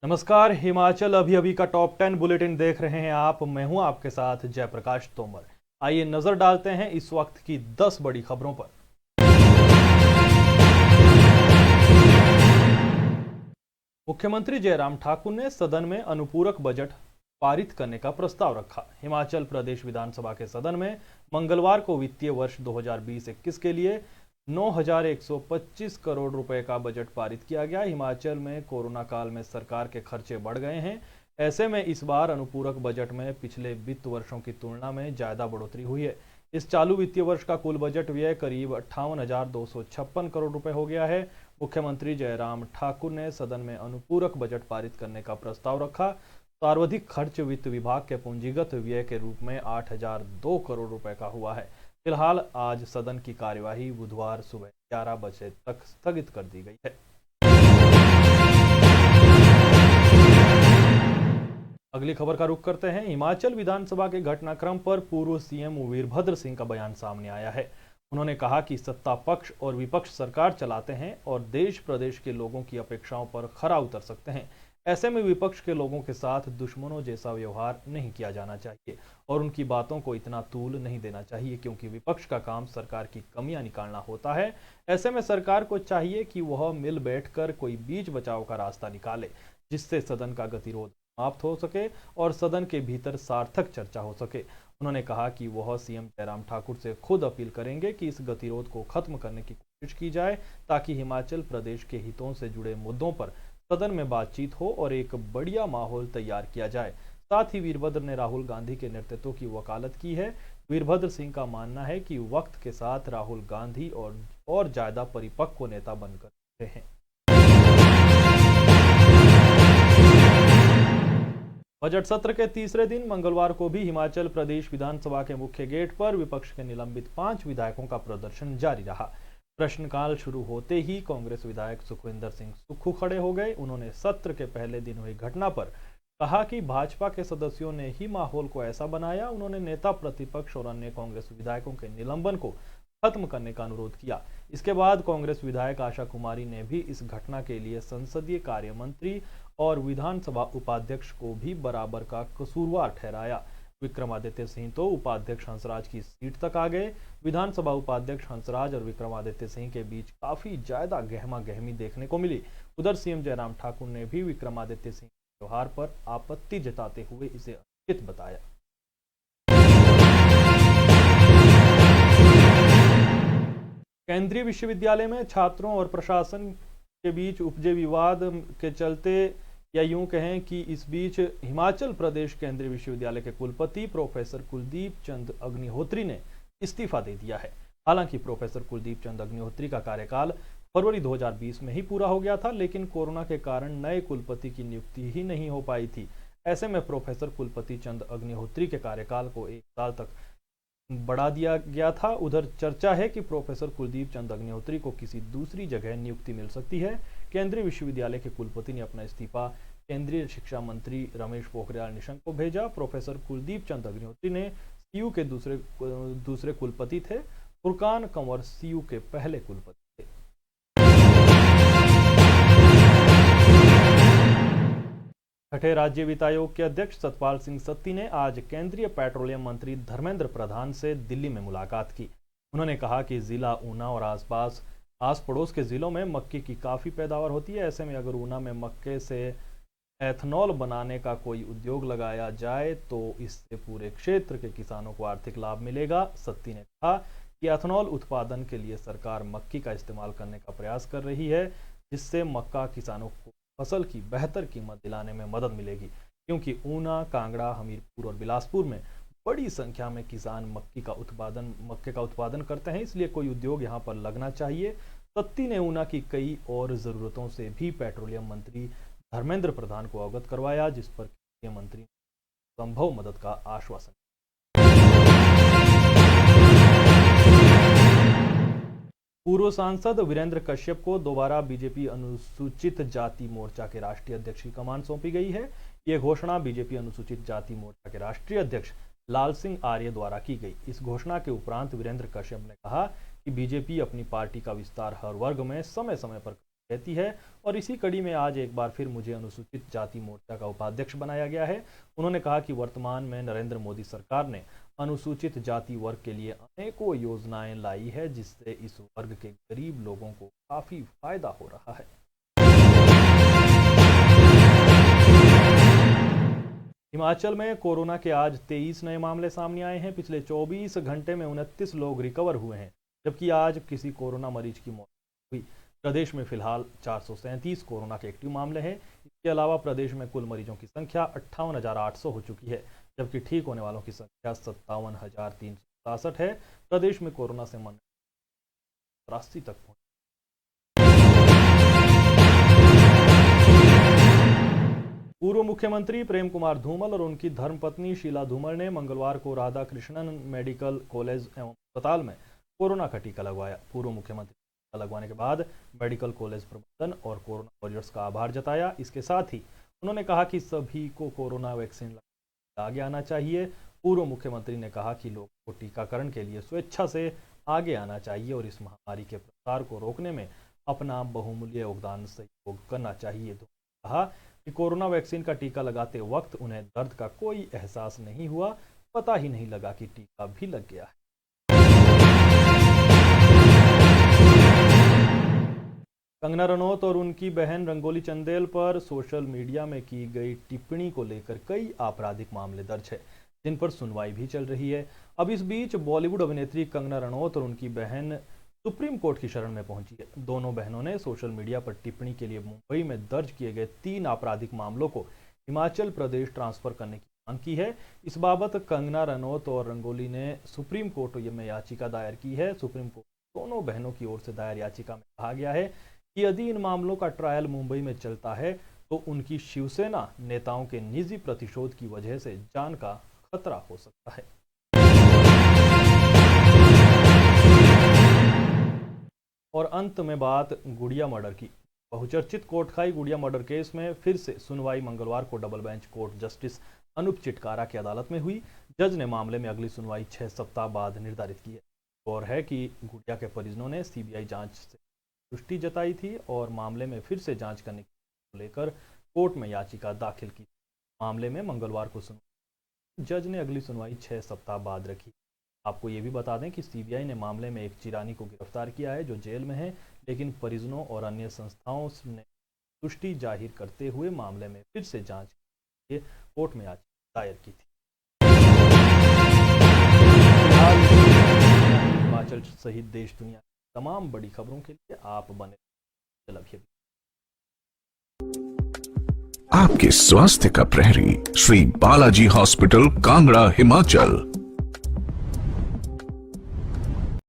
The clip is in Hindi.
नमस्कार। हिमाचल अभी अभी का टॉप 10 बुलेटिन देख रहे हैं आप। मैं हूं आपके साथ जयप्रकाश तोमर। आइए नजर डालते हैं इस वक्त की 10 बड़ी खबरों पर। मुख्यमंत्री जयराम ठाकुर ने सदन में अनुपूरक बजट पारित करने का प्रस्ताव रखा। हिमाचल प्रदेश विधानसभा के सदन में मंगलवार को वित्तीय वर्ष 2020-21 के लिए 9,125 करोड़ रुपए का बजट पारित किया गया। हिमाचल में कोरोना काल में सरकार के खर्चे बढ़ गए हैं। ऐसे में इस बार अनुपूरक बजट में पिछले वित्त वर्षों की तुलना में ज्यादा बढ़ोतरी हुई है। इस चालू वित्तीय वर्ष का कुल बजट व्यय करीब 58,256 करोड़ रुपए हो गया है। मुख्यमंत्री जयराम ठाकुर ने सदन में अनुपूरक बजट पारित करने का प्रस्ताव रखा। सर्वाधिक खर्च वित्त विभाग के पूंजीगत व्यय के रूप में 8,002 करोड़ रुपए का हुआ है। फिलहाल आज सदन की कार्यवाही बुधवार सुबह 11 बजे तक स्थगित कर दी गई है। अगली खबर का रुख करते हैं। हिमाचल विधानसभा के घटनाक्रम पर पूर्व सीएम वीरभद्र सिंह का बयान सामने आया है। उन्होंने कहा कि सत्ता पक्ष और विपक्ष सरकार चलाते हैं और देश प्रदेश के लोगों की अपेक्षाओं पर खरा उतर सकते हैं। ऐसे में विपक्ष के लोगों के साथ दुश्मनों जैसा व्यवहार नहीं किया जाना चाहिए और उनकी बातों को इतना तूल नहीं देना चाहिए, क्योंकि विपक्ष का काम सरकार की कमियां निकालना होता है। ऐसे में सरकार को चाहिए कि वह मिल बैठकर कोई बीच बचाव का रास्ता निकाले, जिससे सदन का गतिरोध समाप्त हो सके और सदन के भीतर सार्थक चर्चा हो सके। उन्होंने कहा कि वह सीएम जयराम ठाकुर से खुद अपील करेंगे कि इस गतिरोध को खत्म करने की कोशिश की जाए, ताकि हिमाचल प्रदेश के हितों से जुड़े मुद्दों पर सदन में बातचीत हो और एक बढ़िया माहौल तैयार किया जाए। साथ ही वीरभद्र ने राहुल गांधी के नेतृत्व की वकालत की है। वीरभद्र सिंह का मानना है कि वक्त के साथ राहुल गांधी और ज्यादा परिपक्व नेता बनकर रहे हैं। बजट सत्र के तीसरे दिन मंगलवार को भी हिमाचल प्रदेश विधानसभा के मुख्य गेट पर विपक्ष के निलंबित 5 विधायकों का प्रदर्शन जारी रहा। प्रश्नकाल शुरू होते ही कांग्रेस विधायक सुखविंदर सिंह सुक्खू खड़े हो गए। उन्होंने सत्र के पहले दिन हुई घटना पर कहा कि भाजपा के सदस्यों ने ही माहौल को ऐसा बनाया। उन्होंने नेता प्रतिपक्ष और अन्य कांग्रेस विधायकों के निलंबन को खत्म करने का अनुरोध किया। इसके बाद कांग्रेस विधायक आशा कुमारी ने भी इस घटना के लिए संसदीय कार्य मंत्री और विधानसभा उपाध्यक्ष को भी बराबर का कसूरवार ठहराया। विक्रमादित्य सिंह तो उपाध्यक्ष हंसराज की सीट तक आ गए। विधानसभा उपाध्यक्ष हंसराज और विक्रमादित्य सिंह के बीच काफी ज्यादा गहमा गहमी देखने को मिली। उधर सीएम जयराम ठाकुर ने भी विक्रमादित्य सिंह के व्यवहार पर आपत्ति जताते हुए इसे अनुचित बताया। केंद्रीय विश्वविद्यालय में छात्रों और प्रशासन के बीच उपजे विवाद के चलते, या यूं कहें कि इस बीच हिमाचल प्रदेश केंद्रीय विश्वविद्यालय के कुलपति प्रोफेसर कुलदीप चंद अग्निहोत्री ने इस्तीफा दे दिया है। हालांकि प्रोफेसर कुलदीप चंद अग्निहोत्री का कार्यकाल फरवरी 2020 में ही पूरा हो गया था, लेकिन कोरोना के कारण नए कुलपति की नियुक्ति ही नहीं हो पाई थी। ऐसे में प्रोफेसर कुलपति चंद अग्निहोत्री के कार्यकाल को 1 साल तक बढ़ा दिया गया था। उधर चर्चा है कि प्रोफेसर कुलदीप चंद अग्निहोत्री को किसी दूसरी जगह नियुक्ति मिल सकती है। केंद्रीय विश्वविद्यालय के कुलपति ने अपना इस्तीफा केंद्रीय शिक्षा मंत्री रमेश पोखरियाल निशंक को भेजा। प्रोफेसर कुलदीप चंद अग्निहोत्री ने सीयू के दूसरे कुलपति थे। फुरकान कंवर सीयू के पहले कुलपति थे। छठे राज्य वित्त आयोग के अध्यक्ष सतपाल सिंह सत्ती ने आज केंद्रीय पेट्रोलियम मंत्री धर्मेंद्र प्रधान से दिल्ली में मुलाकात की। उन्होंने कहा कि जिला ऊना और आस पड़ोस के जिलों में मक्के की काफी पैदावार होती है। ऐसे में अगर ऊना में मक्के से एथनॉल बनाने का कोई उद्योग लगाया जाए तो इससे पूरे क्षेत्र के किसानों को आर्थिक लाभ मिलेगा। सत्ती ने कहा कि एथनॉल उत्पादन के लिए सरकार मक्की का इस्तेमाल करने का प्रयास कर रही है, जिससे मक्का किसानों को फसल की बेहतर कीमत दिलाने में मदद मिलेगी, क्योंकि ऊना, कांगड़ा, हमीरपुर और बिलासपुर में बड़ी संख्या में किसान मक्के का उत्पादन करते हैं। इसलिए कोई उद्योग यहां पर लगना चाहिए। सत्ती ने ऊना की कई और जरूरतों से भी पेट्रोलियम मंत्री धर्मेंद्र प्रधान को अवगत करवाया, जिस पर केंद्रीय मंत्री ने संभव मदद का आश्वासन। पूर्व सांसद वीरेंद्र कश्यप को दोबारा बीजेपी अनुसूचित जाति मोर्चा के राष्ट्रीय अध्यक्ष की कमान सौंपी गई है। यह घोषणा बीजेपी अनुसूचित जाति मोर्चा के राष्ट्रीय अध्यक्ष लाल सिंह आर्य द्वारा की गई। इस घोषणा के उपरांत वीरेंद्र कश्यप ने कहा कि बीजेपी अपनी पार्टी का विस्तार हर वर्ग में समय समय पर कहती है और इसी कड़ी में आज एक बार फिर मुझे अनुसूचित जाति मोर्चा का उपाध्यक्ष बनाया गया है। उन्होंने कहा कि वर्तमान में नरेंद्र मोदी सरकार ने अनुसूचित जाति वर्ग के लिए अनेकों योजनाएं लाई है, जिससे इस वर्ग के गरीब लोगों को काफी फायदा हो रहा है। हिमाचल में कोरोना के आज 23 नए मामले सामने आए हैं। पिछले 24 घंटे में 29 लोग रिकवर हुए हैं, जबकि आज किसी कोरोना मरीज की मौत हुई। प्रदेश में फिलहाल 437 कोरोना के एक्टिव मामले हैं। इसके अलावा प्रदेश में कुल मरीजों की संख्या 58,800 हो चुकी है, जबकि ठीक होने वालों की संख्या 57,367 है। प्रदेश में कोरोना से मरने 83 तक पहुंची। पूर्व मुख्यमंत्री प्रेम कुमार धूमल और उनकी धर्मपत्नी शीला धूमल ने मंगलवार को राधा कृष्णन मेडिकल कॉलेज एवं अस्पताल में कोरोना का टीका लगवाया। पूर्व मुख्यमंत्री टीका लगवाने के बाद मेडिकल कॉलेज प्रबंधन और कोरोना वॉरियर्स का आभार जताया। इसके साथ ही उन्होंने कहा कि सभी को कोरोना वैक्सीन लगाने आगे आना चाहिए। पूर्व मुख्यमंत्री ने कहा कि लोगों को टीकाकरण के लिए स्वेच्छा से आगे आना चाहिए और इस महामारी के प्रसार को रोकने में अपना बहुमूल्य योगदान सहयोग करना चाहिए। तो कहा कि कोरोना वैक्सीन का टीका लगाते वक्त उन्हें दर्द का कोई एहसास नहीं हुआ, पता ही नहीं लगा कि टीका भी लग गया है। कंगना रनौत और उनकी बहन रंगोली चंदेल पर सोशल मीडिया में की गई टिप्पणी को लेकर कई आपराधिक मामले दर्ज है, जिन पर सुनवाई भी चल रही है। अब इस बीच बॉलीवुड अभिनेत्री कंगना रनौत और उनकी बहन सुप्रीम कोर्ट की शरण में पहुंची है। दोनों बहनों ने सोशल मीडिया पर टिप्पणी के लिए मुंबई में दर्ज किए गए 3 आपराधिक मामलों को हिमाचल प्रदेश ट्रांसफर करने की मांग की है। इस बाबत कंगना रनौत और रंगोली ने सुप्रीम कोर्ट में याचिका दायर की है। सुप्रीम कोर्ट दोनों बहनों की ओर से दायर याचिका में कहा गया है कि यदि इन मामलों का ट्रायल मुंबई में चलता है तो उनकी शिवसेना नेताओं के निजी प्रतिशोध की वजह से जान का खतरा हो सकता है। और अंत में बात गुड़िया मर्डर की। बहुचर्चित कोटखाई गुड़िया मर्डर केस में फिर से सुनवाई मंगलवार को double bench court justice Anoop Chitkara की अदालत में हुई। जज ने मामले में अगली सुनवाई 6 सप्ताह बाद निर्धारित की है। और है कि गुड़िया के परिजनों ने सीबीआई जांच से पुष्टि जताई थी और मामले में फिर से जांच करने को लेकर कोर्ट में याचिका दाखिल की। मामले में मंगलवार को सुनवाई जज ने अगली सुनवाई 6 सप्ताह बाद रखी। आपको ये भी बता दें कि सीबीआई ने मामले में एक चिरानी को गिरफ्तार किया है, जो जेल में है, लेकिन परिजनों और अन्य संस्थाओं ने पुष्टि जाहिर करते हुए मामले में फिर से जांच के लिए कोर्ट में याचिका दायर की थी। हिमाचल सहित देश दुनिया की तमाम बड़ी खबरों के लिए आप बने रहिए। आपके स्वास्थ्य का प्रहरी श्री बालाजी हॉस्पिटल कांगड़ा हिमाचल।